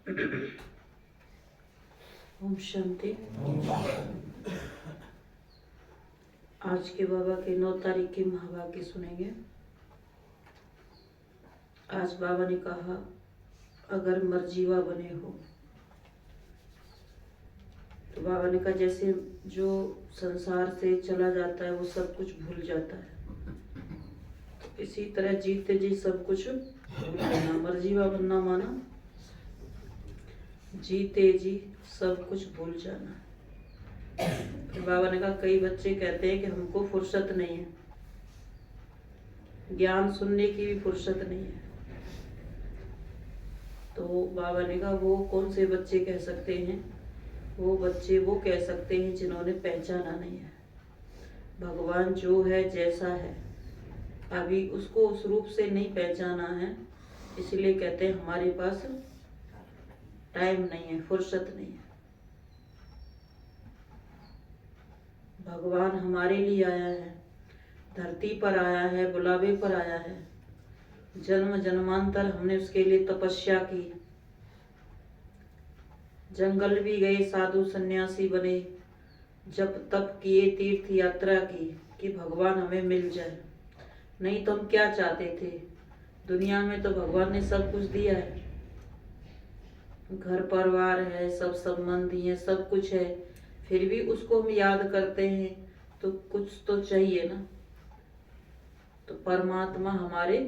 ओम शांति। आज के बाबा के 9 तारीख के महावाक्य सुनेंगे। आज बाबा ने कहा, अगर मर्जीवा बने हो तो बाबा ने कहा जैसे जो संसार से चला जाता है वो सब कुछ भूल जाता है, तो इसी तरह जीते जी सब कुछ भूल जाना। मर्जीवा बनना माना जीते जी सब कुछ भूल जाना। फिर बाबा ने कहा कई बच्चे कहते हैं कि हमको फुर्सत नहीं है, ज्ञान सुनने की भी फुर्सत नहीं है। तो बाबा ने कहा वो कौन से बच्चे कह सकते हैं? वो बच्चे वो कह सकते हैं जिन्होंने पहचाना नहीं है। भगवान जो है जैसा है अभी उसको उस रूप से नहीं पहचाना है, इसलिए कहते हैं हमारे पास टाइम नहीं है, फुर्सत नहीं है। भगवान हमारे लिए आया है, धरती पर आया है, बुलावे पर आया है। जन्म जन्मांतर हमने उसके लिए तपस्या की, जंगल भी गए, साधु सन्यासी बने, जप तप किए, तीर्थ यात्रा की कि भगवान हमें मिल जाए। नहीं तो हम क्या चाहते थे? दुनिया में तो भगवान ने सब कुछ दिया है, घर परिवार है, सब संबंधी है, सब कुछ है, फिर भी उसको हम याद करते हैं तो कुछ तो चाहिए ना। तो परमात्मा हमारे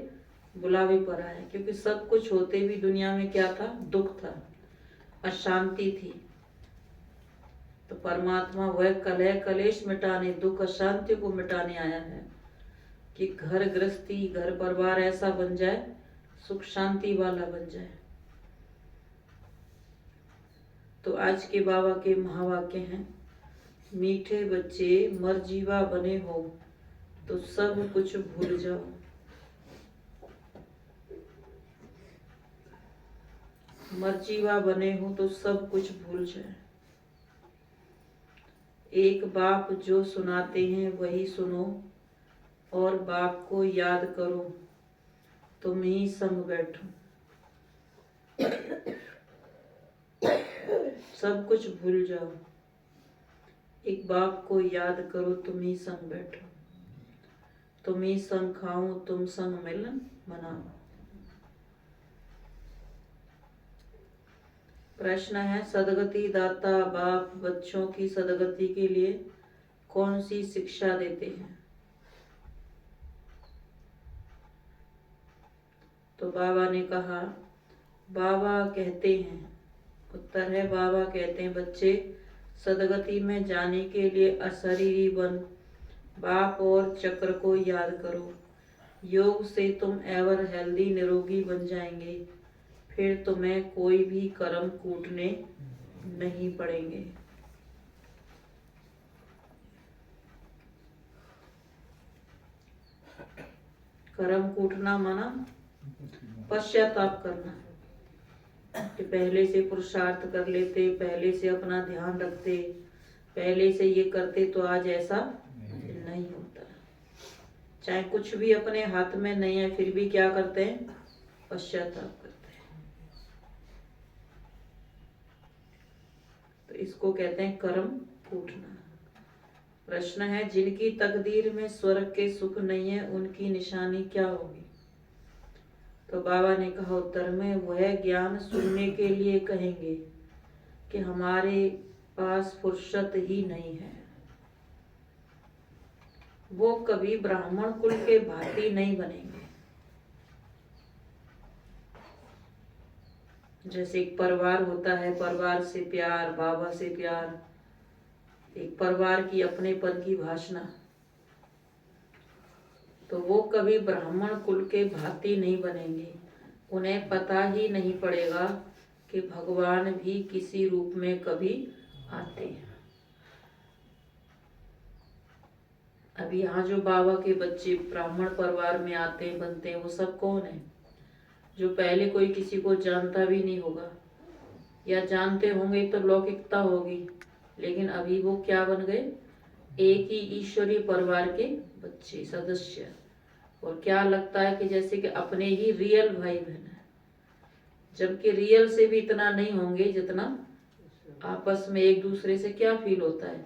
बुलावे पर आए, क्योंकि सब कुछ होते भी दुनिया में क्या था? दुख था, अशांति थी। तो परमात्मा वह कलह कलेश मिटाने, दुख अशांति को मिटाने आया है कि घर गृहस्थी, घर परिवार ऐसा बन जाए, सुख शांति वाला बन जाए। तो आज के बाबा के महावाक्य हैं, मीठे बच्चे मर्जीवा बने हो तो सब कुछ भूल जाओ। मर्जीवा बने हो तो सब कुछ भूल जाए। एक बाप जो सुनाते हैं वही सुनो, और बाप को याद करो, तुम ही संग बैठो। सब कुछ भूल जाओ, एक बाप को याद करो, तुम ही संग बैठो। तुम ही संग खाओ, तुम संग मिलन मनाओ। प्रश्न है, सदगति दाता बाप बच्चों की सदगति के लिए कौन सी शिक्षा देते हैं? तो बाबा ने कहा, बाबा कहते हैं, उत्तर है बाबा कहते हैं बच्चे सदगति में जाने के लिए अशरीरी बन बाप और चक्र को याद करो। योग से तुम एवर हेल्दी निरोगी बन जाएंगे, फिर तुम्हें कोई भी कर्म कूटने नहीं पड़ेंगे। कर्म कूटना माना पश्चाताप करना, कि पहले से पुरुषार्थ कर लेते, पहले से अपना ध्यान रखते, पहले से ये करते तो आज ऐसा नहीं होता। चाहे कुछ भी अपने हाथ में नहीं है फिर भी क्या करते हैं? पश्चाताप करते हैं। तो इसको कहते हैं कर्म कूटना। प्रश्न है, जिनकी तकदीर में स्वर्ग के सुख नहीं है उनकी निशानी क्या होगी? तो बाबा ने कहा उत्तर में, वह ज्ञान सुनने के लिए कहेंगे कि हमारे पास फुर्सत ही नहीं है। वो कभी ब्राह्मण कुल के भांति नहीं बनेंगे। जैसे एक परिवार होता है, परिवार से प्यार, बाबा से प्यार, एक परिवार की अपनेपन की भाषणा, तो वो कभी ब्राह्मण कुल के भांति नहीं बनेंगे। उन्हें पता ही नहीं पड़ेगा कि भगवान भी किसी रूप में कभी आते हैं। अभी यहाँ जो बाबा के बच्चे ब्राह्मण परिवार में आते हैं, बनते हैं, वो सब कौन है? जो पहले कोई किसी को जानता भी नहीं होगा, या जानते होंगे तो लौकिकता होगी, लेकिन अभी वो क्या बन गए? एक ही ईश्वरीय परिवार के बच्चे, सदस्य। और क्या लगता है कि जैसे कि अपने ही रियल भाई बहन है। जबकि रियल से भी इतना नहीं होंगे जितना आपस में एक दूसरे से क्या फील होता है,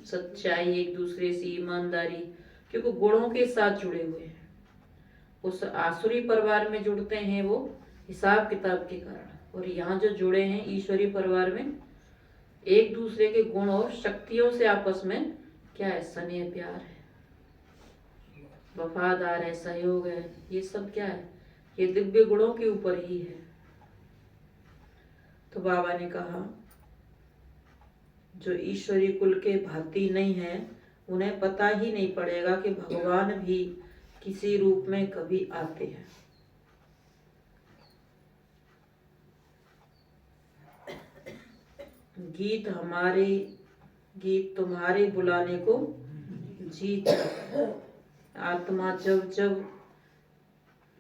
सच्चाई, एक दूसरे से ईमानदारी, क्योंकि गुणों के साथ जुड़े हुए हैं। उस आसुरी परिवार में जुड़ते हैं वो हिसाब किताब के कारण, और यहाँ जो जुड़े हैं ईश्वरी परिवार में एक दूसरे के गुण और शक्तियों से आपस में क्या है, स्नेह प्यार है, वफादार है, सहयोग है। ये सब क्या है, ये दिव्य गुणों के ऊपर ही है। तो बाबा ने कहा जो ईश्वरी कुल के भांति नहीं है उन्हें पता ही नहीं पड़ेगा कि भगवान भी किसी रूप में कभी आते हैं। गीत तुम्हारे बुलाने को जीत आत्मा जब जब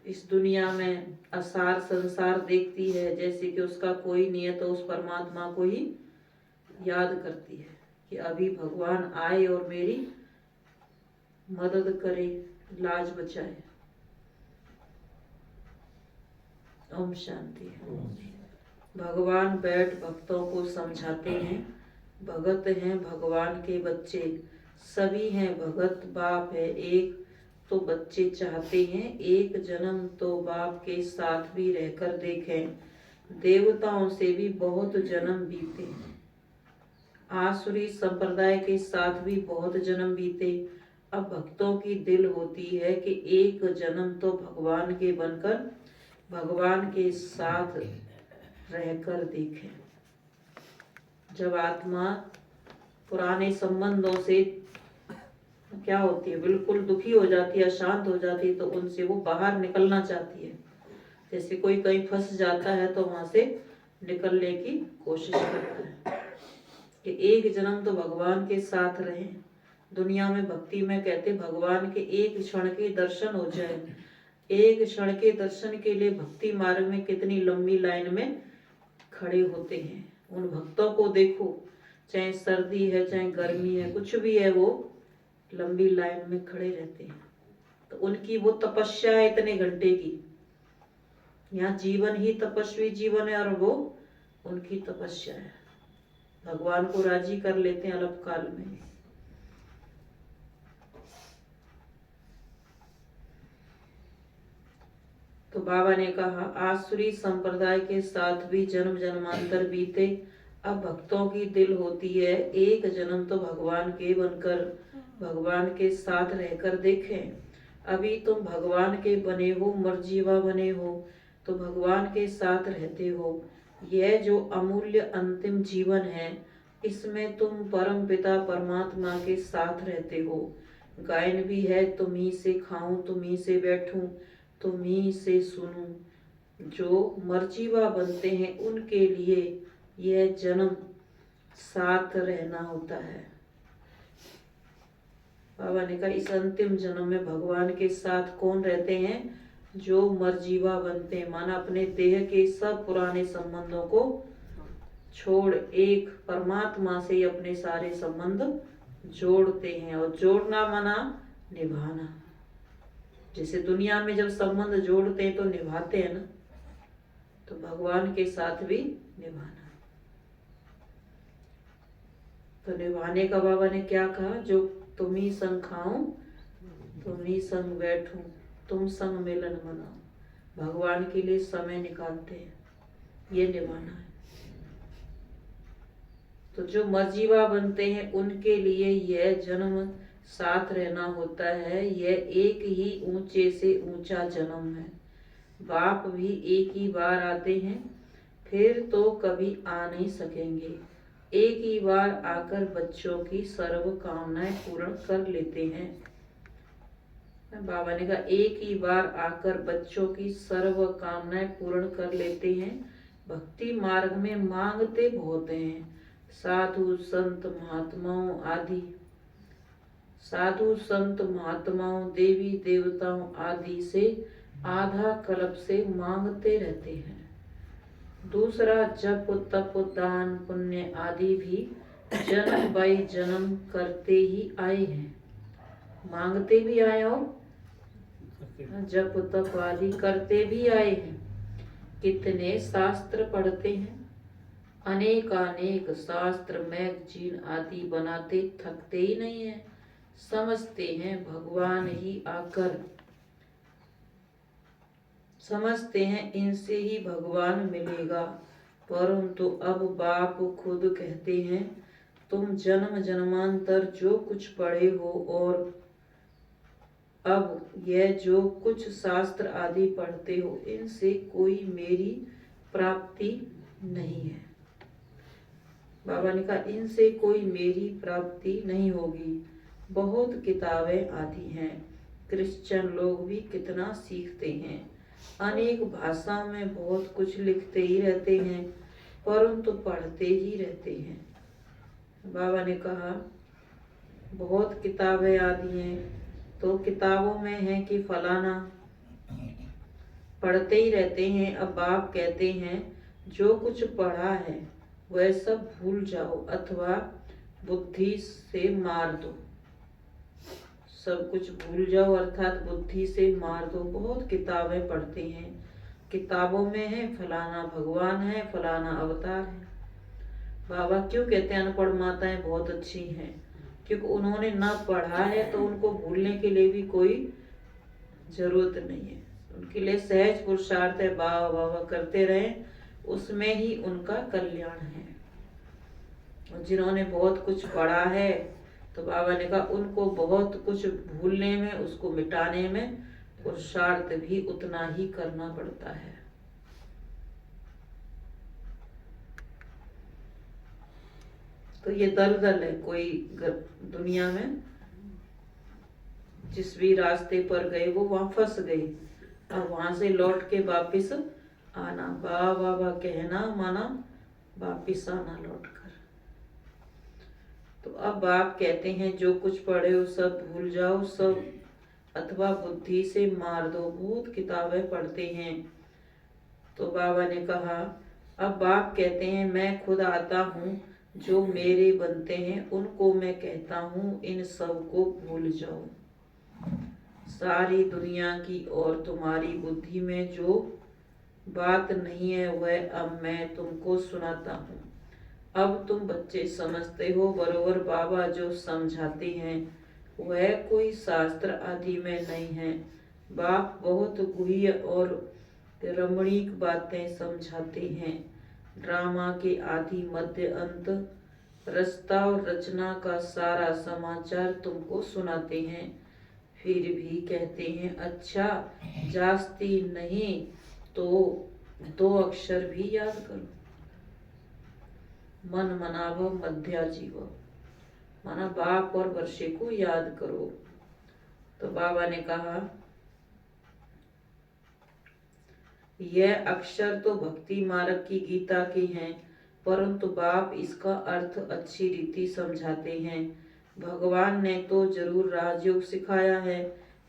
इस दुनिया में असार संसार देखती है, जैसे कि उसका कोई नहीं है, तो उस परमात्मा को ही याद करती है कि अभी भगवान आए और मेरी मदद करे, लाज बचाए। ओम शांति। भगवान बैठ भक्तों को समझाते हैं। भगत हैं भगवान के बच्चे, सभी हैं भगत, बाप है एक, तो बच्चे चाहते हैं एक जन्म तो बाप के साथ भी रहकर देखें। देवताओं से भी बहुत जन्म बीते, आसुरी संप्रदाय के साथ भी बहुत जन्म बीते। अब भक्तों की दिल होती है कि एक जन्म तो भगवान के बनकर भगवान के साथ रहकर देखें। जब आत्मा पुराने संबंधों से क्या होती है, बिल्कुल दुखी हो जाती है, अशांत हो जाती है, तो उनसे वो बाहर निकलना चाहती है। जैसे कोई कहीं फंस जाता है तो वहां से निकलने की कोशिश करता है कि एक जन्म तो भगवान के साथ रहें। दुनिया में भक्ति में कहते भगवान के एक क्षण के दर्शन हो जाए। एक क्षण के दर्शन के लिए भक्ति मार्ग में कितनी लंबी लाइन में खड़े होते हैं। उन भक्तों को देखो, चाहे सर्दी है चाहे गर्मी है, कुछ भी है, वो लंबी लाइन में खड़े रहते हैं। तो उनकी वो तपस्या है इतने घंटे की। यहाँ जीवन ही तपस्वी जीवन है और वो उनकी तपस्या है। भगवान को राजी कर लेते हैं अल्पकाल में। तो बाबा ने कहा आसुरी संप्रदाय के साथ भी जन्म जन्मांतर बीते। अब भक्तों की दिल होती है एक जन्म तो भगवान के बनकर भगवान के साथ रहकर देखें। अभी तुम भगवान के बने हो, मर्जीवा बने हो, तो भगवान के साथ रहते हो। यह जो अमूल्य अंतिम जीवन है, इसमें तुम परम पिता परमात्मा के साथ रहते हो। गायन भी है, तुम्ही से खाऊं तुम्ही से बैठूं तुम्ही से सुनूं। जो मर्जीवा बनते हैं उनके लिए यह जन्म साथ रहना होता है। बाबा ने कहा इस अंतिम जन्म में भगवान के साथ कौन रहते हैं, जो मर्जीवा बनते हैं, माना अपने देह के सब पुराने संबंधों को छोड़ एक परमात्मा से अपने सारे संबंध जोड़ते हैं। और जोड़ना माना निभाना। जैसे दुनिया में जब संबंध जोड़ते हैं तो निभाते हैं ना, तो भगवान के साथ भी निभाना। तो निभाने का बाबा ने क्या कहा, जो तुम्ही संग खाऊं तुम्ही संग बैठूं तुम संग मिलन मनाओ। भगवान के लिए समय निकालते हैं, ये निभाना है। तो जो मर्जीवा बनते हैं उनके लिए यह जन्म साथ रहना होता है। यह एक ही ऊंचे से ऊंचा जन्म है। बाप भी एक ही बार आते हैं, फिर तो कभी आ नहीं सकेंगे। एक ही बार आकर बच्चों की सर्व कामनाएं पूर्ण कर लेते हैं। बाबा ने कहा एक ही बार आकर बच्चों की सर्व कामनाएं पूर्ण कर लेते हैं। भक्ति मार्ग में मांगते बहुत हैं, साधु संत महात्माओं आदि, साधु संत महात्माओं देवी देवताओं आदि से आधा कल्प से मांगते रहते हैं। दूसरा जप तप दान पुण्य आदि भी जन्म बाई जन्म करते ही आए हैं। मांगते भी आए और जप तप आदि करते भी आए हैं। कितने शास्त्र पढ़ते हैं, अनेकानेक शास्त्र मैगजीन आदि बनाते थकते ही नहीं है। समझते हैं भगवान ही आकर, समझते हैं इनसे ही भगवान मिलेगा। परंतु अब बाप खुद कहते हैं तुम जन्म जन्मांतर जो कुछ पढ़े हो और अब यह जो कुछ शास्त्र आदि पढ़ते हो, इनसे कोई मेरी प्राप्ति नहीं है। बाबा ने कहा इनसे कोई मेरी प्राप्ति नहीं होगी। बहुत किताबें आती हैं, क्रिश्चियन लोग भी कितना सीखते हैं, अनेक भाषा में बहुत कुछ लिखते ही रहते हैं, परंतु पढ़ते ही रहते हैं। बाबा ने कहा बहुत किताबें आती हैं, तो किताबों में है कि फलाना, पढ़ते ही रहते हैं। अब बाप कहते हैं जो कुछ पढ़ा है वह सब भूल जाओ अथवा बुद्धि से मार दो। सब कुछ भूल जाओ अर्थात बुद्धि से मार दो। बहुत किताबें पढ़ते हैं, किताबों में है फलाना भगवान है, फलाना अवतार है। बाबा क्यों कहते हैं अनपढ़ माताएं बहुत अच्छी हैं? क्योंकि उन्होंने ना पढ़ा है तो उनको भूलने के लिए भी कोई जरूरत नहीं है। उनके लिए सहज पुरुषार्थ है, वाह वाह करते रहे, उसमें ही उनका कल्याण है। और जिन्होंने बहुत कुछ पढ़ा है तो बाबा ने कहा उनको बहुत कुछ भूलने में, उसको मिटाने में पुरुषार्थ भी उतना ही करना पड़ता है। तो ये दलदल है। कोई दुनिया में जिस भी रास्ते पर गए वो वहां फंस गए, अब वहां से लौट के वापिस आना, वाह वाह वाह कहना माना वापिस आना लौट कर। तो अब बाप कहते हैं जो कुछ पढ़े हो सब भूल जाओ, सब अथवा बुद्धि से मार दो। बहुत किताबें पढ़ते हैं। तो बाबा ने कहा, अब बाप कहते हैं मैं खुद आता हूँ, जो मेरे बनते हैं उनको मैं कहता हूँ इन सब को भूल जाओ। सारी दुनिया की और तुम्हारी बुद्धि में जो बात नहीं है वह अब मैं तुमको सुनाता हूँ। अब तुम बच्चे समझते हो, बरोबर बाबा जो समझाते हैं वह कोई शास्त्र आदि में नहीं है। बाप बहुत गुह्य और रमणीक बातें समझाते हैं। ड्रामा के आदि मध्य अंत, रस्ता और रचना का सारा समाचार तुमको सुनाते हैं। फिर भी कहते हैं अच्छा जास्ती नहीं तो 2 अक्षर भी याद करो, मन मनाभव मध्या जीव, माना बाप और वर्षे को याद करो। तो बाबा ने कहा यह अक्षर तो भक्ति मार्ग की गीता के हैं, परंतु बाप इसका अर्थ अच्छी रीति समझाते हैं। भगवान ने तो जरूर राजयोग सिखाया है।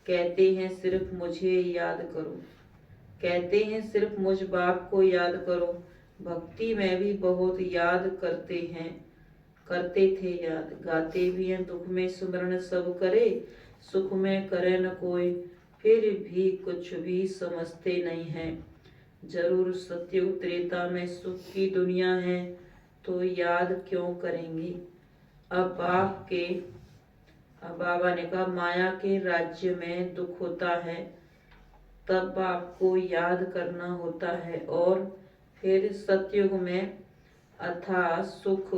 कहते हैं सिर्फ मुझे याद करो, कहते हैं सिर्फ मुझ बाप को याद करो। भक्ति में भी बहुत याद करते हैं, करते थे याद, गाते भी हैं दुख में सुमरण सब करे, सुख में करे न कोई। फिर भी कुछ भी समझते नहीं हैं। जरूर सत्युग त्रेता में सुख की दुनिया है तो याद क्यों करेंगे। अब बाबा ने कहा माया के राज्य में दुख होता है तब आपको याद करना होता है, और फिर सतयुग में अथाह सुख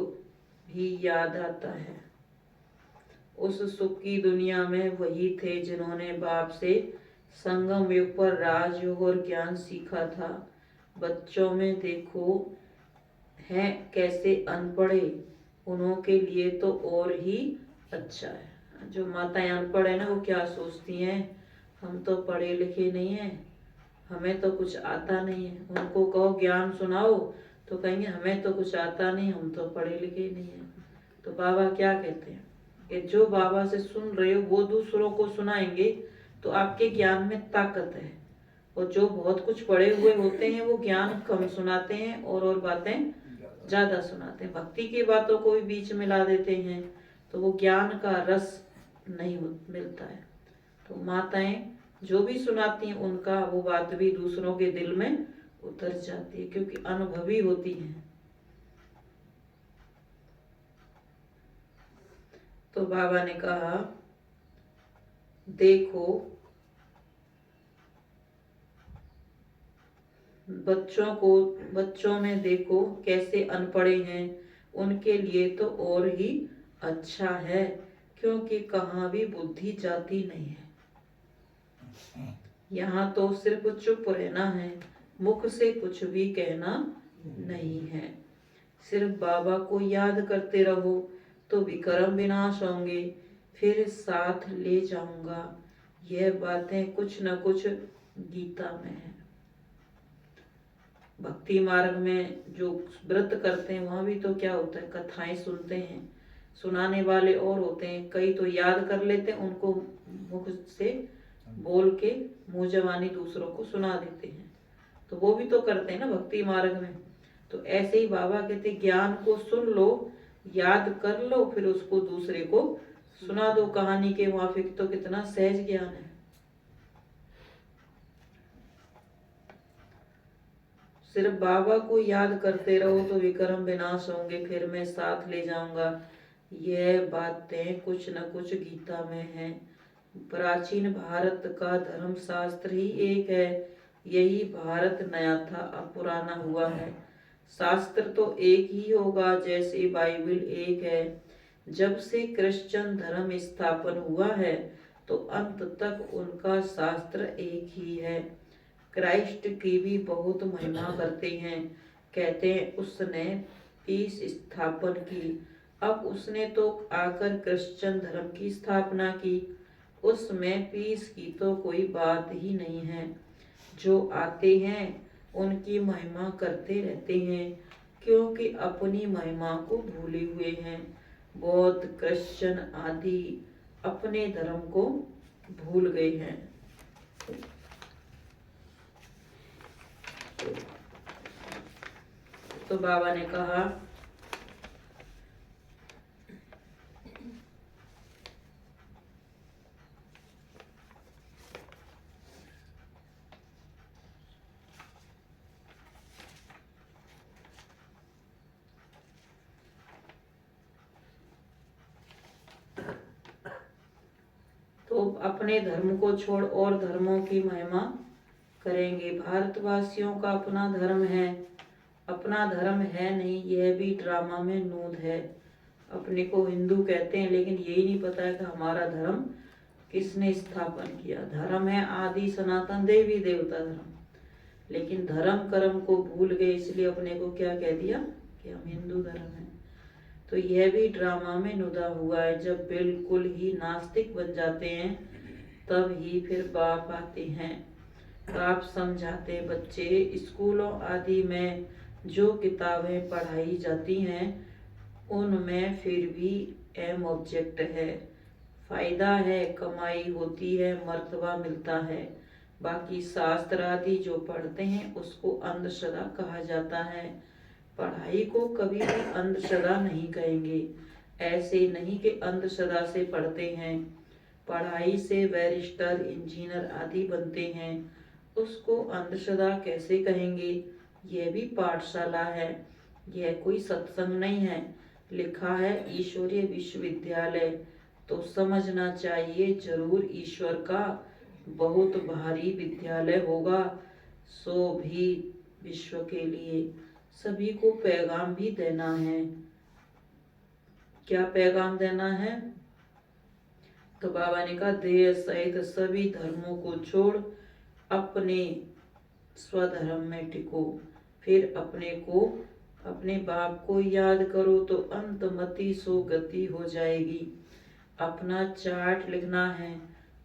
भी याद आता है। उस सुख की दुनिया में वही थे जिन्होंने बाप से संगम युग पर राजयोग और ज्ञान सीखा था। बच्चों में देखो हैं कैसे अनपढ़े, उन्हों के लिए तो और ही अच्छा है। जो माताएं अनपढ़ है ना वो क्या सोचती हैं, हम तो पढ़े लिखे नहीं हैं, हमें तो कुछ आता नहीं है। उनको कहो ज्ञान सुनाओ तो कहेंगे हमें तो कुछ आता नहीं, हम तो पढ़े लिखे नहीं हैं। तो बाबा क्या कहते हैं कि जो बाबा से सुन रहे हो वो दूसरों को सुनाएंगे तो आपके ज्ञान में ताकत है। और जो बहुत कुछ पढ़े हुए होते हैं वो ज्ञान कम सुनाते हैं और बातें ज्यादा सुनाते हैं। भक्ति की बातों को भी बीच मिला देते हैं तो वो ज्ञान का रस नहीं मिलता है। तो माताएं जो भी सुनाती हैं उनका वो बात भी दूसरों के दिल में उतर जाती है, क्योंकि अनुभवी होती हैं। तो बाबा ने कहा, देखो बच्चों में देखो कैसे अनपढ़े हैं, उनके लिए तो और ही अच्छा है, क्योंकि कहाँ भी बुद्धि जाती नहीं है। यहाँ तो सिर्फ चुप रहना है, मुख से कुछ भी कहना नहीं है। सिर्फ बाबा को याद करते रहो तो विक्रम विनाश होंगे, फिर साथ ले जाऊंगा। यह बातें कुछ न कुछ गीता में है। भक्ति मार्ग में जो व्रत करते हैं वहां भी तो क्या होता है, कथाएं सुनते हैं, सुनाने वाले और होते हैं, कई तो याद कर लेते हैं, उनको मुख से बोल के मुंह जबानी दूसरों को सुना देते हैं, तो वो भी तो करते हैं ना भक्ति मार्ग में। तो ऐसे ही बाबा कहते ज्ञान को सुन लो, याद कर लो, फिर उसको दूसरे को सुना दो कहानी के मुआफिक। तो कितना सहज ज्ञान है। सिर्फ बाबा को याद करते रहो तो विक्रम विनाश होंगे, फिर मैं साथ ले जाऊंगा। यह बातें कुछ न कुछ गीता में है। प्राचीन भारत का धर्म शास्त्र ही एक है, यही भारत नया था अब पुराना हुआ है। शास्त्र तो एक ही होगा, जैसे बाइबल एक है। जब से क्रिश्चियन धर्म स्थापन हुआ है तो अंत तक उनका शास्त्र एक ही है। क्राइस्ट की भी बहुत महिमा करते हैं, कहते हैं उसने पीस स्थापन की। अब उसने तो आकर क्रिश्चियन धर्म की स्थापना की, उसमें पीस की तो कोई बात ही नहीं है। जो आते हैं उनकी महिमा करते रहते हैं, क्योंकि अपनी महिमा को भूले हुए हैं। बौद्ध क्रिश्चियन आदि अपने धर्म को भूल गए हैं। तो बाबा ने कहा, तो अपने धर्म को छोड़ और धर्मों की महिमा करेंगे। भारतवासियों का अपना धर्म है, अपना धर्म है नहीं, यह भी ड्रामा में नूद है। अपने को हिंदू कहते हैं, लेकिन यही नहीं पता है कि हमारा धर्म किसने स्थापन किया। धर्म है आदि सनातन देवी देवता धर्म, लेकिन धर्म कर्म को भूल गए, इसलिए अपने को क्या कह दिया कि हम हिंदू धर्म है। तो यह भी ड्रामा में नुदा हुआ है। जब बिल्कुल ही नास्तिक बन जाते हैं तब ही फिर बाप आते हैं। बाप समझाते बच्चे, स्कूलों आदि में जो किताबें पढ़ाई जाती हैं उनमें फिर भी एम ऑब्जेक्ट है, फायदा है, कमाई होती है, मर्तबा मिलता है। बाकी शास्त्र आदि जो पढ़ते हैं उसको अंधश्रद्धा कहा जाता है। पढ़ाई को कभी भी अंधश्रद्धा नहीं कहेंगे। ऐसे नहीं कि अंधश्रद्धा से पढ़ते हैं, पढ़ाई से बैरिस्टर इंजीनियर आदि बनते हैं, उसको अंधश्रद्धा कैसे कहेंगे। यह भी पाठशाला है, यह कोई सत्संग नहीं है। लिखा है ईश्वरीय विश्वविद्यालय, तो समझना चाहिए जरूर ईश्वर का बहुत भारी विद्यालय होगा। सो भी विश्व के लिए सभी को पैगाम भी देना है। क्या पैगाम देना है? तो बाबा ने कहा, देह सहित सभी धर्मों को छोड़ अपने स्वधर्म में टिको, फिर अपने बाप को याद करो तो अंतमति सो गति हो जाएगी। अपना चार्ट लिखना है,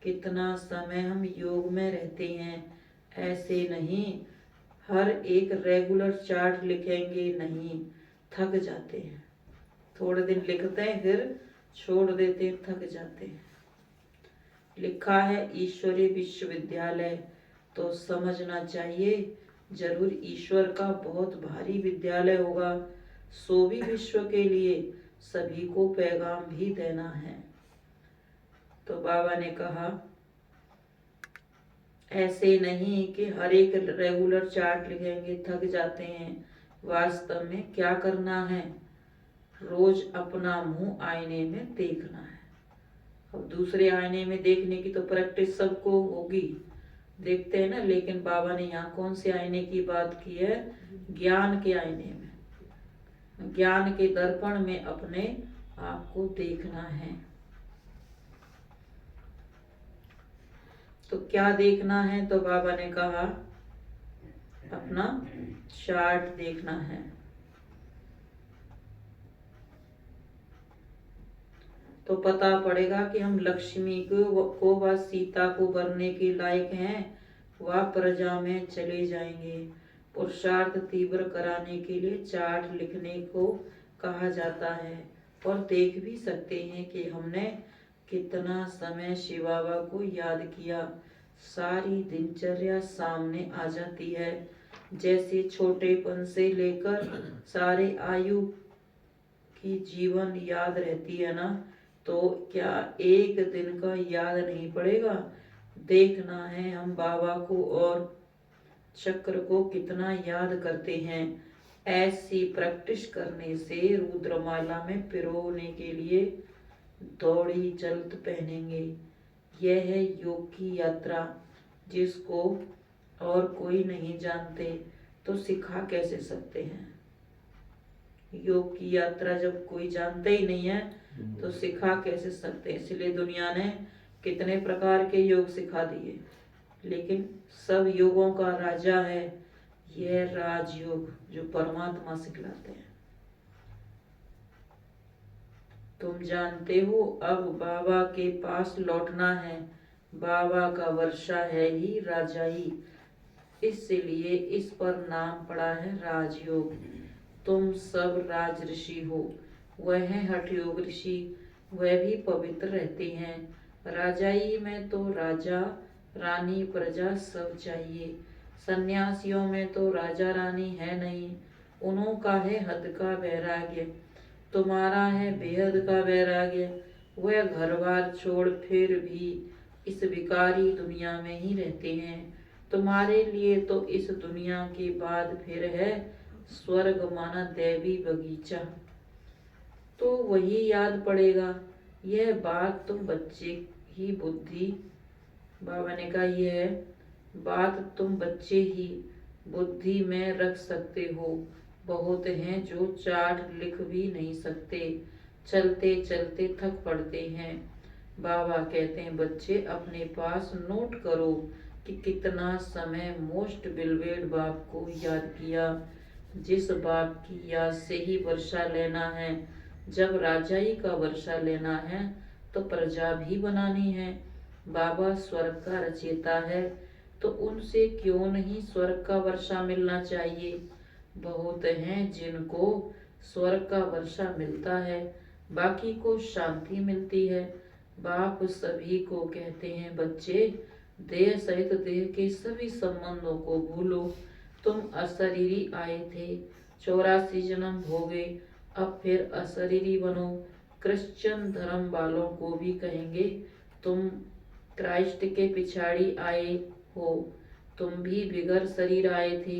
कितना समय हम योग में रहते हैं, ऐसे नहीं हर एक रेगुलर चार्ट लिखेंगे, नहीं थक जाते हैं। थोड़े दिन लिखते हैं फिर छोड़ देते हैं, थक जाते हैं। लिखा है ईश्वरीय विश्वविद्यालय, तो समझना चाहिए जरूर ईश्वर का बहुत भारी विद्यालय होगा। सो भी विश्व के लिए सभी को पैगाम भी देना है। तो बाबा ने कहा, ऐसे नहीं कि हर एक रेगुलर चार्ट लिखेंगे थक जाते हैं। वास्तव में क्या करना है, रोज अपना मुंह आईने में देखना है। अब दूसरे आईने में देखने की तो प्रैक्टिस सबको होगी, देखते हैं ना, लेकिन बाबा ने यहाँ कौन से आईने की बात की है, ज्ञान के आईने में, ज्ञान के दर्पण में अपने आप को देखना है। तो क्या देखना है, तो बाबा ने कहा अपना चार्ट देखना है। तो पता पड़ेगा कि हम लक्ष्मी को व सीता को भरने के लायक हैं, वह प्रजा में चले जाएंगे। पुरुषार्थ तीव्र कराने के लिए चार्ट लिखने को कहा जाता है। और देख भी सकते हैं कि हमने कितना समय शिव बाबा को याद किया। सारी दिनचर्या सामने आ जाती है, जैसे छोटेपन से लेकर सारे आयु की जीवन याद रहती है ना, तो क्या एक दिन का याद नहीं पड़ेगा। देखना है हम बाबा को और चक्र को कितना याद करते हैं। ऐसी प्रैक्टिस करने से रुद्रमाला में पिरोने के लिए दौड़ी जल्द पहनेंगे। यह है योग की यात्रा, जिसको और कोई नहीं जानते तो सिखा कैसे सकते हैं। योग की यात्रा जब कोई जानते ही नहीं है तो सिखा कैसे सकते हैं। इसलिए दुनिया ने कितने प्रकार के योग सिखा दिए, लेकिन सब योगों का राजा है यह राजयोग, जो परमात्मा सिखलाते हैं। तुम जानते हो अब बाबा के पास लौटना है। बाबा का वर्षा है ही राजाई, इसलिए इस पर नाम पड़ा है राजयोग। तुम सब राज ऋषि हो, वह है हठ योग ऋषि, वह भी पवित्र रहते हैं। राजाई में तो राजा रानी प्रजा सब चाहिए। सन्यासियों में तो राजा रानी है नहीं, उन्हों का है हद का वैराग्य। तुम्हारा है बेहद का वैराग्य। वह घर बार छोड़ फिर भी इस विकारी दुनिया में ही रहते हैं। तुम्हारे लिए तो इस दुनिया के बाद फिर है स्वर्ग माना दैवी बगीचा, तो वही याद पड़ेगा। यह बात तुम बच्चे ही बुद्धि, बाबा ने कहा यह बात तुम बच्चे ही बुद्धि में रख सकते हो। बहुत हैं जो चार्ट लिख भी नहीं सकते, चलते चलते थक पड़ते हैं। बाबा कहते हैं बच्चे अपने पास नोट करो कि कितना समय मोस्ट बिलवेड बाप को याद किया। जिस बाप की याद से ही वर्षा लेना है। जब राजाई का वर्षा लेना है तो प्रजा भी बनानी है। बाबा स्वर्ग का रचयिता है, तो उनसे क्यों नहीं स्वर्ग का वर्षा मिलना चाहिए। बहुत हैं जिनको स्वर्ग का वर्षा मिलता है, बाकी को शांति मिलती है। बाप सभी को कहते हैं बच्चे, देह सहित देह के सभी संबंधों को भूलो। तुम अशरीरी आए थे, 84 जन्म भोगे, अब फिर अशरीरी बनो। क्रिश्चियन धर्म वालों को भी कहेंगे तुम क्राइस्ट के पिछाड़ी आए हो। तुम भी बिगर शरीर आए थे,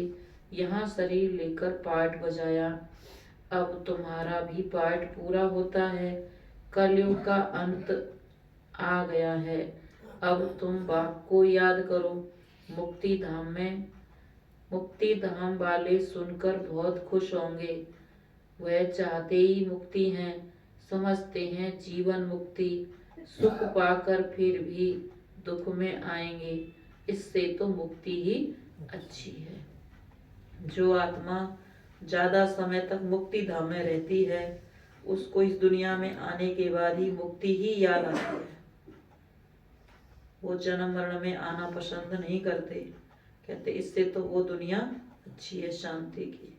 यहाँ शरीर लेकर पार्ट बजाया। अब तुम्हारा भी पार्ट पूरा होता है। कलयुग का अंत आ गया है। अब तुम बाप को याद करो। मुक्ति धाम वाले सुनकर बहुत खुश होंगे। वह चाहते ही मुक्ति हैं, समझते हैं जीवन मुक्ति। सुख पाकर फिर भी दुख में आएंगे, इससे तो मुक्ति ही अच्छी है। जो आत्मा ज्यादा समय तक मुक्ति धाम में रहती है, उसको इस दुनिया में आने के बाद ही मुक्ति ही याद आती है। वो जन्म मरण में आना पसंद नहीं करते, कहते इससे तो वो दुनिया अच्छी है शांति की।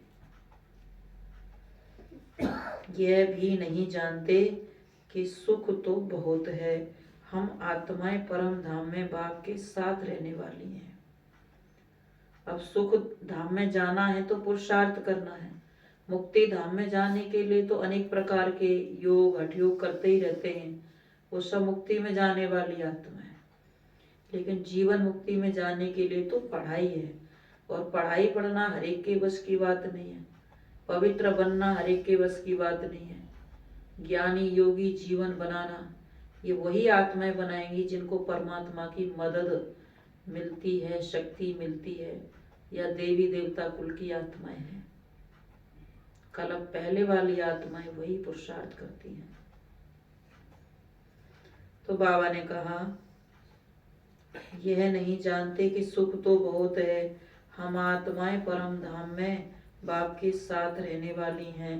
यह भी नहीं जानते कि सुख तो बहुत है। हम आत्माएं परम धाम में बाप के साथ रहने वाली हैं। अब सुख धाम में जाना है तो पुरुषार्थ करना है। मुक्ति धाम में जाने के लिए तो अनेक प्रकार के योग हठ योग करते ही रहते हैं। वो सब मुक्ति में जाने वाली आत्मा है। लेकिन जीवन मुक्ति में जाने के लिए तो पढ़ाई है, और पढ़ाई पढ़ना हर एक के बस की बात नहीं है। पवित्र बनना हर एक के बस की बात नहीं है। ज्ञानी योगी जीवन बनाना, ये वही आत्माएं बनाएंगी जिनको परमात्मा की मदद मिलती है, शक्ति मिलती है, या देवी देवता कुल की आत्माएं हैं। कलप पहले वाली आत्माएं वही पुरुषार्थ करती हैं। तो बाबा ने कहा, यह नहीं जानते कि सुख तो बहुत है, हम आत्माएं परम धाम में बाप के साथ रहने वाली हैं,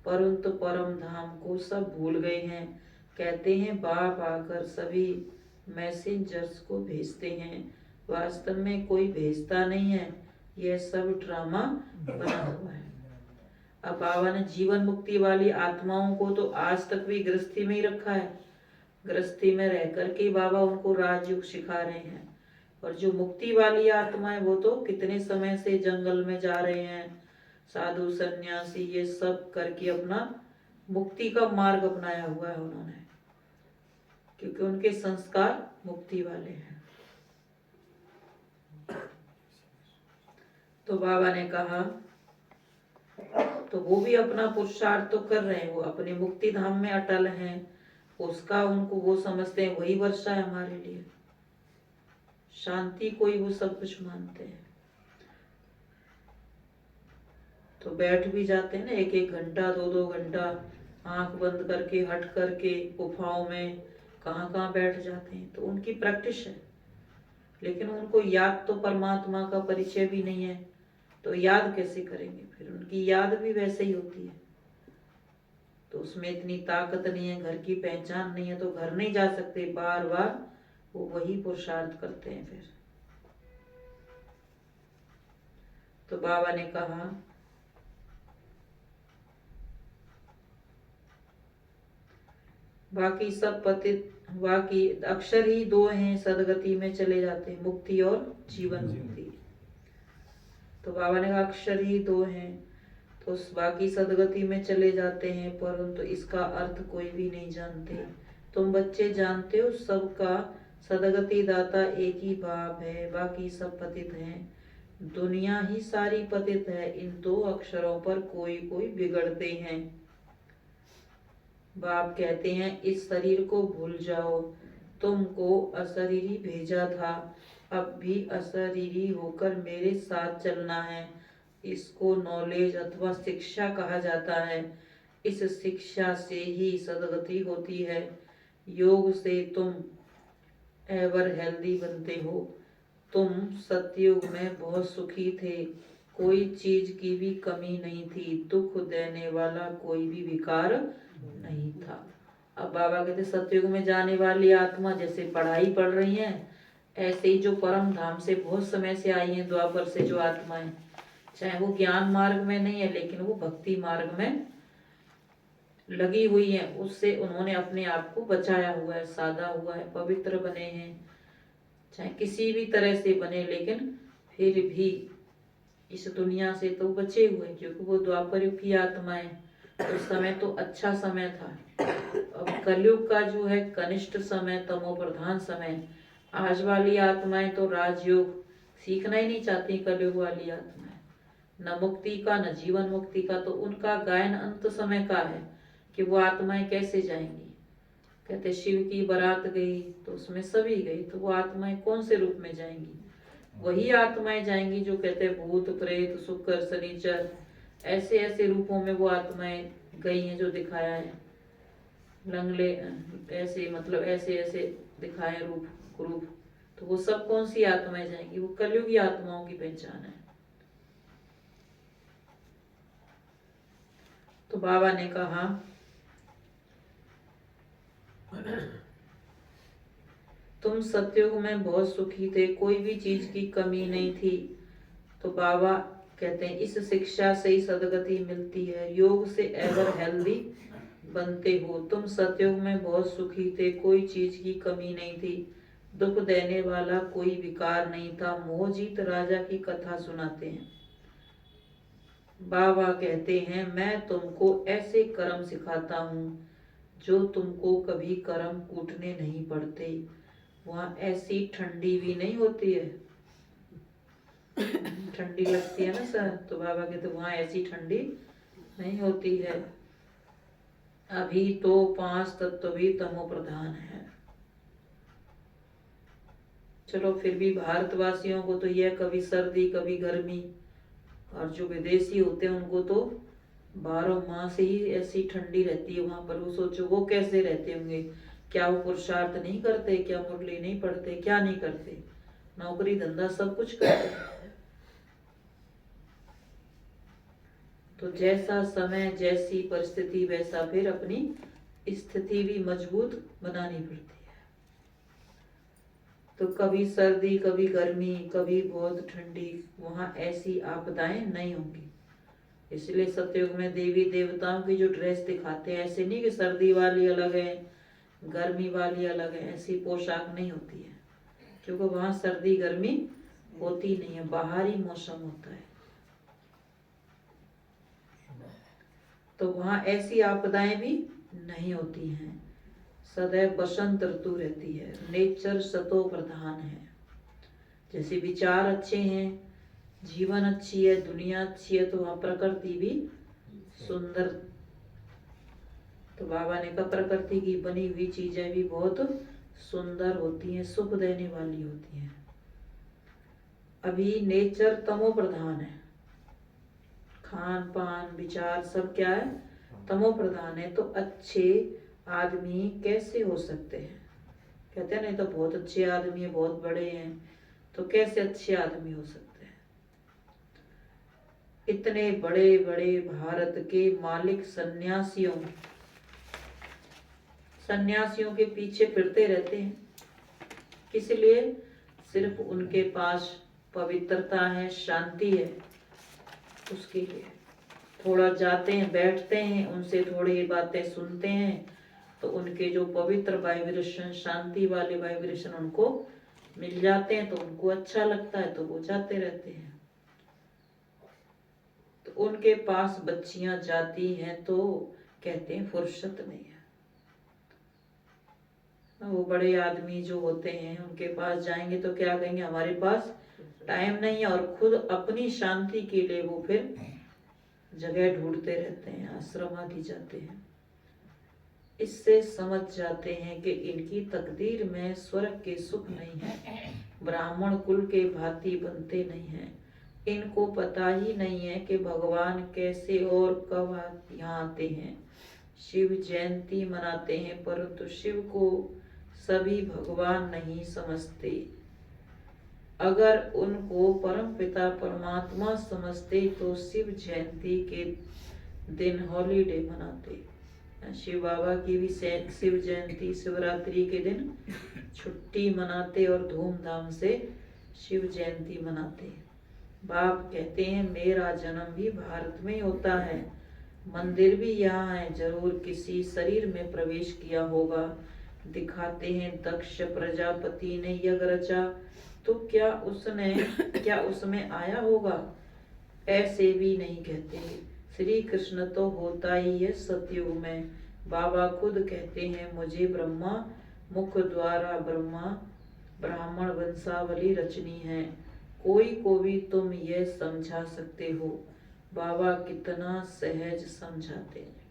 परंतु परम धाम को सब भूल गए हैं। कहते हैं बाप आकर सभी मैसेंजर्स को भेजते हैं, वास्तव में कोई भेजता नहीं है, यह सब ड्रामा बना हुआ है। अब बाबा ने जीवन मुक्ति वाली आत्माओं को तो आज तक भी गृहस्थी में ही रखा है। गृहस्थी में रह करके बाबा उनको राजयोग सिखा रहे हैं। और जो मुक्ति वाली आत्माएं वो तो कितने समय से जंगल में जा रहे हैं, साधु सन्यासी ये सब करके अपना मुक्ति का मार्ग अपनाया हुआ है उन्होंने, क्योंकि उनके संस्कार मुक्ति वाले हैं। तो बाबा ने कहा, तो वो भी अपना पुरुषार्थ तो कर रहे हैं, वो अपने मुक्ति धाम में अटल हैं, उसका उनको वो समझते हैं वही वर्षा है हमारे लिए, शांति कोई वो सब कुछ मानते हैं। तो बैठ भी जाते हैं ना, एक एक घंटा 2-2 घंटा आंख बंद करके हट करके गुफाओं में कहाँ कहाँ बैठ जाते हैं, तो उनकी प्रैक्टिस है। लेकिन उनको याद तो परमात्मा का परिचय भी नहीं है, तो याद कैसे करेंगे? फिर उनकी याद भी वैसे ही होती है, तो उसमें इतनी ताकत नहीं है, घर की पहचान नहीं है, तो घर नहीं जा सकते, बार बार वो वही पुरुषार्थ करते हैं फिर। तो बाबा ने कहा, बाकी सब पतित, बाकी अक्षर ही 2 हैं, सदगति में चले जाते हैं, मुक्ति और जीवन मुक्ति। तो बाबा ने कहा अक्षर ही 2 हैं, तो बाकी सदगति में चले जाते हैं, परंतु इसका अर्थ कोई भी नहीं जानते। तुम बच्चे जानते हो सबका सदगति दाता एक ही बाप है, बाकी सब पतित हैं, दुनिया ही सारी पतित है, इन 2 अक्षरों पर कोई कोई बिगड़ते हैं। बाप कहते हैं इस शरीर को भूल जाओ, तुमको अशरीरी भेजा था, अब भी अशरीरी होकर मेरे साथ चलना है। इसको नॉलेज अथवा शिक्षा कहा जाता है। इस शिक्षा से ही सदगति होती है। योग से तुम एवर हेल्दी बनते हो। तुम सतयुग में बहुत सुखी थे, कोई चीज की भी कमी नहीं थी, दुख देने वाला कोई भी विकार नहीं था। अब बाबा कहते सतयुग में जाने वाली आत्मा जैसे पढ़ाई पढ़ रही हैं, ऐसे ही जो परम धाम से बहुत समय से आई हैं, द्वापर से जो आत्माएं, चाहे वो ज्ञान मार्ग में नहीं है लेकिन वो भक्ति मार्ग में लगी हुई है, उससे उन्होंने अपने आप को बचाया हुआ है, साधा हुआ है, पवित्र बने हैं, चाहे किसी भी तरह से बने, लेकिन फिर भी इस दुनिया से तो बचे हुए, क्योंकि वो द्वापर युग की आत्माएं, उस समय तो अच्छा समय था। अब कलयुग का जो है कनिष्ठ समय, तमो प्रधान समय, आज वाली आत्माएं तो राजयोग सीखना ही नहीं चाहती। कलयुग वाली आत्माएं न मुक्ति का न जीवन मुक्ति का, तो उनका गायन अंत समय का है कि वो आत्माएं कैसे जाएंगी। कहते शिव की बारात गई तो उसमें सभी गई, तो वो आत्माएं कौन से रूप में जाएंगी? वही आत्माएं जाएंगी जो कहते हैं भूत प्रेत शुक्र शनिचर, ऐसे ऐसे रूपों में वो आत्माएं गई हैं जो दिखाया है। लंगले ऐसे, मतलब ऐसे ऐसे दिखाए रूप, तो वो सब कौन सी आत्माएं जाएंगी? वो कलयुगी आत्माओं की पहचान है। तो बाबा ने कहा तुम सतयुग में बहुत सुखी थे, कोई भी चीज की कमी नहीं थी। तो बाबा कहते हैं इस शिक्षा से ही सदगति मिलती है, योग से एवर हेल्दी बनते हो। तुम सतयुग में बहुत सुखी थे, कोई चीज की कमी नहीं थी, दुख देने वाला कोई विकार नहीं था। मोहजीत राजा की कथा सुनाते हैं। बाबा कहते हैं मैं तुमको ऐसे कर्म सिखाता हूँ जो तुमको कभी कर्म कूटने नहीं पड़ते। वहाँ ऐसी ठंडी भी नहीं होती है। ठंडी लगती है ना सर, तो बाबा कहते वहाँ ऐसी ठंडी नहीं होती है। अभी तो 5 तत्व भी तमो प्रधान है। चलो फिर भी भारतवासियों को तो यह कभी सर्दी कभी गर्मी, और जो विदेशी होते हैं उनको तो 12 मास ही ऐसी ठंडी रहती है वहां पर। वो सोचो वो कैसे रहते होंगे, क्या वो पुरुषार्थ नहीं करते, क्या मुरली नहीं पढ़ते, क्या नहीं करते, नौकरी धंधा सब कुछ करते। तो जैसा समय जैसी परिस्थिति वैसा फिर अपनी स्थिति भी मजबूत बनानी पड़ती है। तो कभी सर्दी कभी गर्मी कभी बहुत ठंडी, वहां ऐसी आपदाएं नहीं होंगी। इसलिए सतयुग में देवी देवताओं की जो ड्रेस दिखाते हैं, ऐसे नहीं कि सर्दी वाली अलग है गर्मी वाली अलग है, ऐसी पोशाक नहीं होती है, क्योंकि वहां सर्दी गर्मी होती नहीं है, बाहरी मौसम होता है। तो वहां ऐसी आपदाएं भी नहीं होती हैं, सदैव बसंत ऋतु रहती है। नेचर सतो प्रधान है। जैसे विचार अच्छे हैं, जीवन अच्छी है, दुनिया अच्छी है, तो वहां प्रकृति भी सुंदर। तो बाबा ने कहा प्रकृति की बनी हुई चीजें भी बहुत सुंदर होती हैं, सुख देने वाली होती हैं। अभी नेचर तमो प्रधान है, खान पान विचार सब क्या है, तमो प्रधान है। तो अच्छे आदमी कैसे हो सकते हैं? कहते हैं नहीं तो बहुत अच्छे आदमी है, बहुत बड़े हैं, तो कैसे अच्छे आदमी हो सकते हैं? इतने बड़े बड़े भारत के मालिक सन्यासियों के पीछे फिरते रहते हैं, किस लिए? सिर्फ उनके पास पवित्रता है, शांति है, उसके लिए। थोड़ा जाते हैं, बैठते हैं, उनसे थोड़ी बातें सुनते हैं, तो उनके जो पवित्र वाइब्रेशन, शांति वाले वाइब्रेशन उनको मिल जाते हैं, तो उनको अच्छा लगता है, तो वो जाते रहते हैं। तो उनके पास बच्चियां जाती हैं तो कहते हैं फुर्सत नहीं है। वो बड़े आदमी जो होते हैं उनके पास जाएंगे तो क्या कहेंगे, हमारे पास टाइम नहीं है, और खुद अपनी शांति के लिए वो फिर जगह ढूंढते रहते हैं, आश्रम आदि जाते हैं। इससे समझ जाते हैं कि इनकी तकदीर में स्वर्ग के सुख नहीं है, ब्राह्मण कुल के भांति बनते नहीं हैं। इनको पता ही नहीं है कि भगवान कैसे और कब यहाँ आते हैं। शिव जयंती मनाते हैं, परंतु शिव को सभी भगवान नहीं समझते। अगर उनको परम पिता परमात्मा समझते तो शिव जयंती के दिन हॉलीडे मनाते। शिव बाबा की भी शिव जयंती शिवरात्रि के दिन छुट्टी मनाते और धूमधाम से शिव जयंती मनाते। बाप कहते हैं मेरा जन्म भी भारत में होता है, मंदिर भी यहाँ है, जरूर किसी शरीर में प्रवेश किया होगा। दिखाते हैं दक्ष प्रजापति ने यज्ञ रचा, तो क्या उसमें आया होगा? ऐसे भी नहीं कहते। श्री कृष्ण तो होता ही है सतयुग में। बाबा खुद कहते हैं मुझे ब्रह्मा मुख द्वारा ब्राह्मण वंशावली रचनी है, कोई को भी तुम यह समझा सकते हो। बाबा कितना सहज समझाते हैं।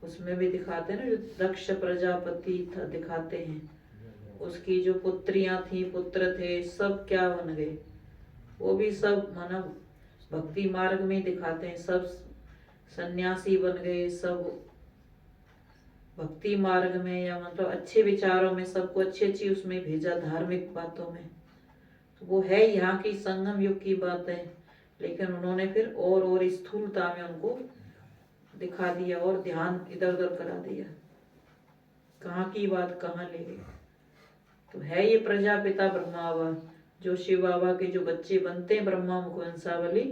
उसमें भी दिखाते हैं ना, जो दक्ष प्रजापति था दिखाते हैं, उसकी जो पुत्रियां थी पुत्र थे सब क्या बन गए, वो भी सब मानो भक्ति मार्ग में दिखाते हैं, सब सन्यासी बन गए, सब भक्ति मार्ग में या मतलब अच्छे विचारों में, सबको अच्छी अच्छी उसमें भेजा, धार्मिक बातों में। तो वो है यहाँ की संगम युग की बात है, लेकिन उन्होंने फिर और स्थूलता में उनको दिखा दिया और ध्यान इधर उधर करा दिया, कहाँ की बात कहाँ ले गई। तो है ये प्रजापिता ब्रह्मा, जो शिव बाबा के जो बच्चे बनते हैं ब्रह्मा मुख वंशावली,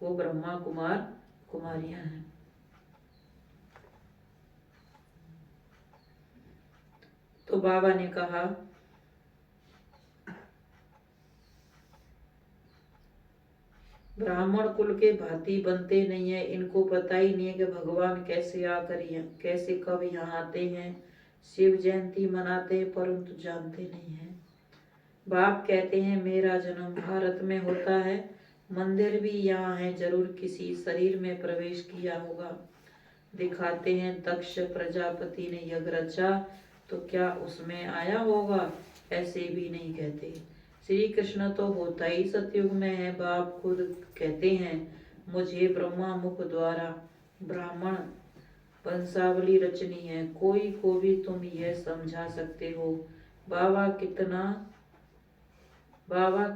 वो ब्रह्मा कुमार कुमारियां हैं। तो बाबा ने कहा ब्राह्मण कुल के भांति बनते नहीं है, इनको पता ही नहीं है कि भगवान कैसे आकर कैसे कब यहाँ आते हैं, शिव जयंती मनाते हैं परंतु जानते नहीं हैं। बाप कहते हैं मेरा जन्म भारत में होता है, मंदिर भी यहाँ है, जरूर किसी शरीर में प्रवेश किया होगा। दिखाते हैं दक्ष प्रजापति ने यज्ञ रचा, तो क्या उसमें आया होगा, ऐसे भी नहीं कहते। श्री कृष्ण तो होता ही सतयुग में है। बाप खुद कहते हैं मुझे ब्रह्मा मुख द्वारा ब्राह्मण वंशावली रचनी है, कोई को भी तुम यह समझा सकते हो। बाबा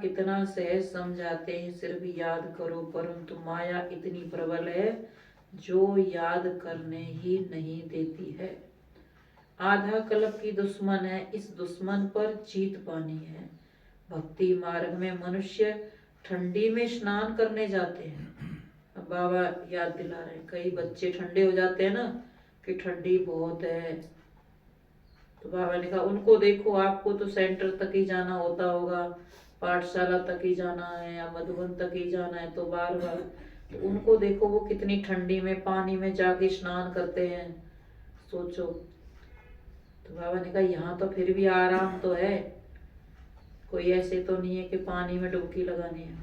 कितना सहज समझाते हैं, सिर्फ याद करो, परंतु माया इतनी प्रबल है जो याद करने ही नहीं देती है। आधा कल्प की दुश्मन है, इस दुश्मन पर जीत पानी है। भक्ति मार्ग में मनुष्य ठंडी में स्नान करने जाते हैं। अब बाबा याद दिला रहे हैं, कई बच्चे ठंडे हो जाते हैं ना कि ठंडी बहुत है, तो बाबा ने कहा उनको देखो, आपको तो सेंटर तक ही जाना होता होगा, पाठशाला तक ही जाना है या मधुबन तक ही जाना है, तो बार बार तो उनको देखो वो कितनी ठंडी में पानी में जाके स्नान करते हैं, सोचो। तो बाबा ने कहा यहाँ तो फिर भी आराम तो है, कोई ऐसे तो नहीं है कि पानी में डुबकी लगानी है।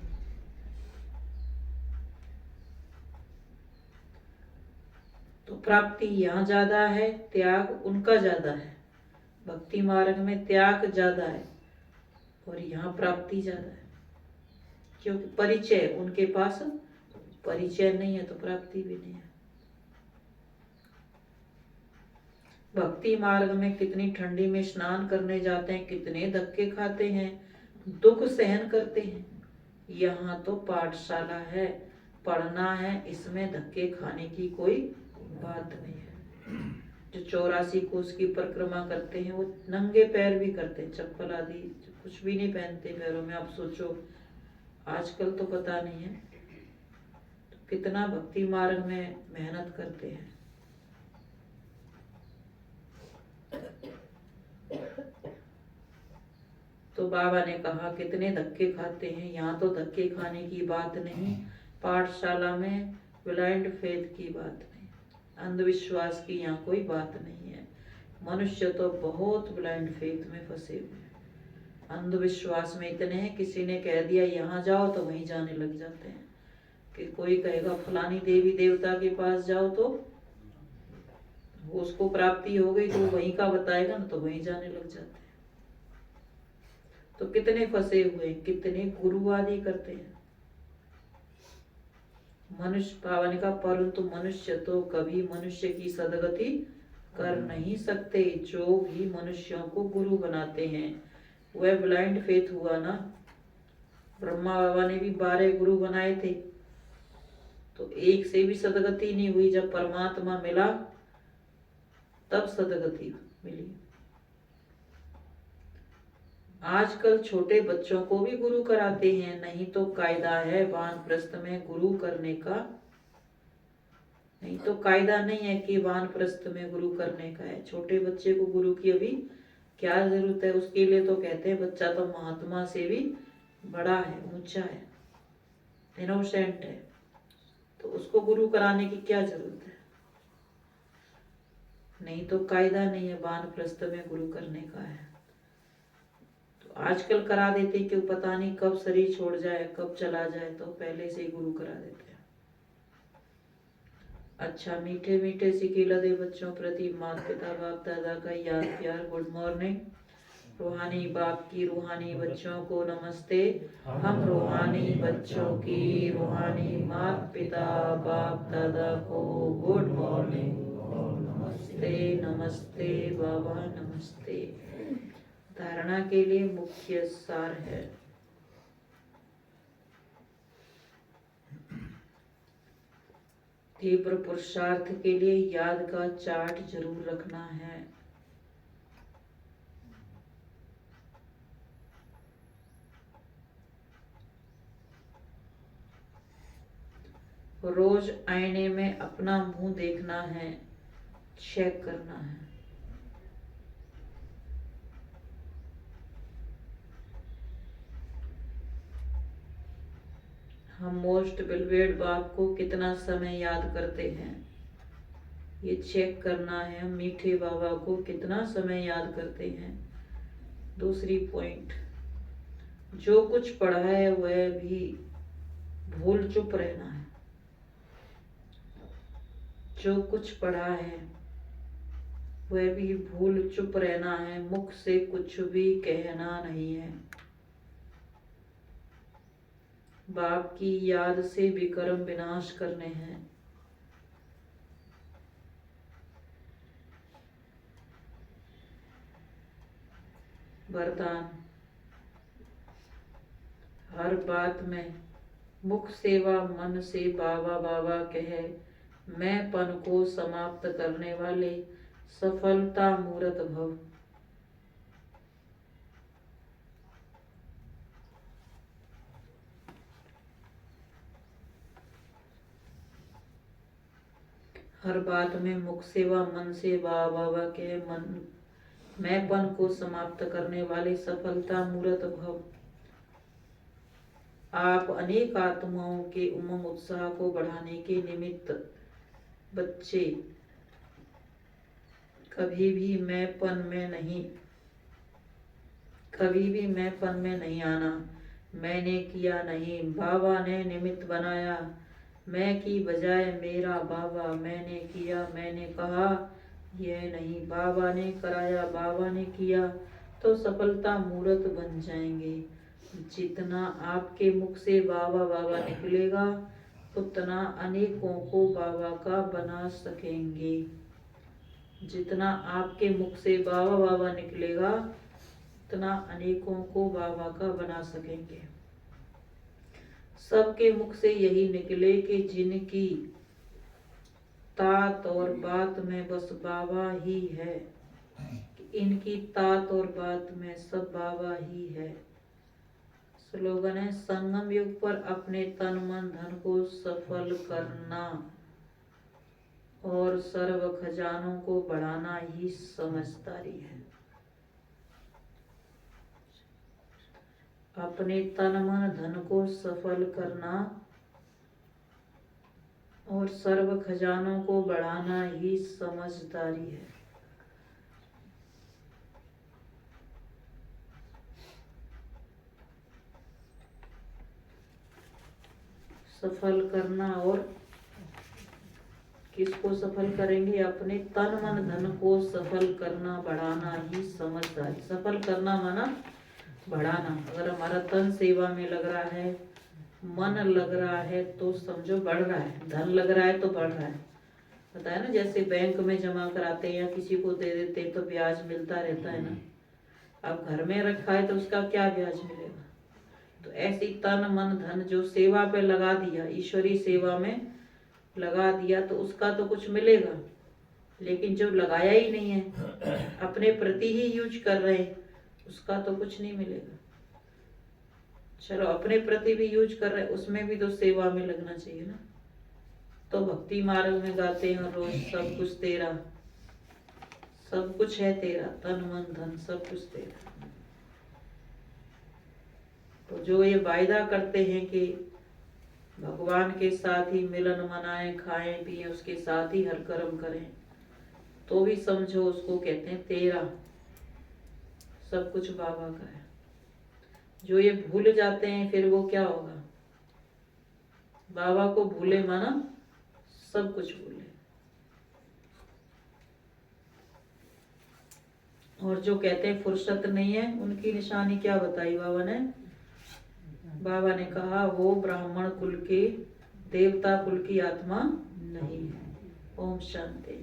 तो प्राप्ति यहाँ ज्यादा है, त्याग उनका ज्यादा है। भक्ति मार्ग में त्याग ज्यादा है और यहाँ प्राप्ति ज्यादा है, क्योंकि परिचय उनके पास परिचय नहीं है तो प्राप्ति भी नहीं है। भक्ति मार्ग में कितनी ठंडी में स्नान करने जाते हैं, कितने धक्के खाते हैं, दुख सहन करते हैं। यहाँ तो पाठशाला है, पढ़ना है, इसमें धक्के खाने की कोई बात नहीं है। जो 84 कोस की परिक्रमा करते हैं वो नंगे पैर भी करते हैं, चप्पल आदि कुछ भी नहीं पहनते पैरों में। आप सोचो आजकल तो पता नहीं है तो कितना भक्ति मार्ग में मेहनत करते हैं। तो बाबा ने कहा कितने धक्के खाते हैं, यहाँ तो धक्के खाने की बात नहीं, पाठशाला में ब्लाइंड फेथ की बात नहीं, अंधविश्वास की यहाँ कोई बात नहीं है। मनुष्य तो बहुत ब्लाइंड फेथ में फंसे हुए हैं, अंधविश्वास में इतने हैं, किसी ने कह दिया यहाँ जाओ तो वहीं जाने लग जाते हैं। कि कोई कहेगा फलानी देवी देवता के पास जाओ तो उसको प्राप्ति हो गई, तो वहीं का बताएगा ना, तो वहीं जाने लग जाते हैं। तो कितने फंसे हुए, कितने गुरु आदि करते हैं। मनुष्य पावन का, परंतु मनुष्य तो कभी मनुष्य की सदगति कर नहीं सकते। जो भी मनुष्यों को गुरु बनाते हैं वह ब्लाइंड फेथ हुआ ना। ब्रह्मा बाबा ने भी 12 गुरु बनाए थे, तो एक से भी सदगति नहीं हुई। जब परमात्मा मिला तब सदगति मिली। आजकल छोटे बच्चों को भी गुरु कराते हैं, नहीं तो कायदा है वानप्रस्थ में गुरु करने का, नहीं तो कायदा नहीं है कि वानप्रस्थ में गुरु करने का है। छोटे बच्चे को गुरु की अभी क्या जरूरत है, उसके लिए तो कहते हैं बच्चा तो महात्मा से भी बड़ा है, ऊंचा है, इनोसेंट है, तो उसको गुरु कराने की क्या जरूरत है। नहीं तो कायदा नहीं है वानप्रस्थ में गुरु करने का है। आजकल करा देते कि पता नहीं कब शरीर छोड़ जाए, कब चला जाए, तो पहले से ही गुरु करा देते हैं। अच्छा, मीठे मीठे सिकिलदे बच्चों प्रति माता पिता बाप दादा का याद प्यार गुड मॉर्निंग। रूहानी बाप की रूहानी बच्चों को नमस्ते। हम रूहानी बच्चों की रूहानी माता पिता बाप दादा को गुड मॉर्निंग। नमस्ते नमस्ते बाबा नमस्ते। धारणा के लिए मुख्य सार है, तीव्र पुरुषार्थ के लिए याद का चार्ट जरूर रखना है। रोज आईने में अपना मुंह देखना है, चेक करना है। हम मोस्ट बिलवेड बाप को कितना समय याद करते हैं। ये चेक करना है हम मीठे बाबा को कितना समय याद करते हैं। दूसरी पॉइंट, जो कुछ पढ़ा है वह भी भूल चुप रहना है। जो कुछ पढ़ा है वह भी भूल चुप रहना है, मुख से कुछ भी कहना नहीं है। बाप की याद से विकर्म विनाश करने हैं। वरदान, हर बात में मुख सेवा मन से बाबा बाबा कहे, मैं पन को समाप्त करने वाले सफलता मूर्त भव। हर बात में मुख सेवा मन से बाबा बाबा कहे, मन मैं पन को समाप्त करने वाले सफलता मूर्त भव। आप अनेक आत्माओं के उमंग उत्साह को बढ़ाने के निमित्त बच्चे कभी भी मैंपन में नहीं आना। मैंने किया नहीं, बाबा ने निमित्त बनाया। मैं की बजाय मेरा बाबा, मैंने किया मैंने कहा यह नहीं, बाबा ने कराया बाबा ने किया, तो सफलता मूर्त बन जाएंगे। जितना आपके मुख से बाबा बाबा निकलेगा उतना अनेकों को बाबा का बना सकेंगे। जितना आपके मुख से बाबा बाबा निकलेगा उतना अनेकों को बाबा का बना सकेंगे। सबके मुख से यही निकले कि जिनकी तात और बात में बस बाबा ही है, इनकी तात और बात में सब बाबा ही है। स्लोगन है, संगम युग पर अपने तन मन धन को सफल करना और सर्व खजानों को बढ़ाना ही समझदारी है। अपने तन मन धन को सफल करना और सर्व खजानों को बढ़ाना ही समझदारी है। सफल करना, और किसको सफल करेंगे? अपने तन मन धन को सफल करना बढ़ाना ही समझदारी। सफल करना माना बढ़ाना। अगर हमारा तन सेवा में लग रहा है, मन लग रहा है, तो समझो बढ़ रहा है। धन लग रहा है तो बढ़ रहा है। पता है ना, जैसे बैंक में जमा कराते हैं या किसी को दे देते हैं तो ब्याज मिलता रहता है ना। अब घर में रखा है तो उसका क्या ब्याज मिलेगा? तो ऐसी तन मन धन जो सेवा पे लगा दिया, ईश्वरीय सेवा में लगा दिया, तो उसका तो कुछ मिलेगा। लेकिन जो लगाया ही नहीं है, अपने प्रति ही यूज कर रहे हैं, उसका तो कुछ नहीं मिलेगा। चलो, अपने प्रति भी यूज कर रहे हैं, उसमें भी तो सेवा में लगना चाहिए ना। तो भक्ति मार्ग में गाते हैं रोज, सब कुछ तेरा, सब कुछ है तेरा, तन मन धन सब कुछ तेरा। तो जो ये वायदा करते हैं कि भगवान के साथ ही मिलन मनाएं, खाएं पिए, उसके साथ ही हर कर्म करें, तो भी समझो उसको कहते हैं तेरा, सब कुछ बाबा का है। जो ये भूल जाते हैं फिर वो क्या होगा? बाबा को भूले माना सब कुछ भूले। और जो कहते हैं फुर्सत नहीं है, उनकी निशानी क्या बताई बाबा ने? बाबा ने कहा वो ब्राह्मण कुल के, देवता कुल की आत्मा नहीं है। ओम शांति।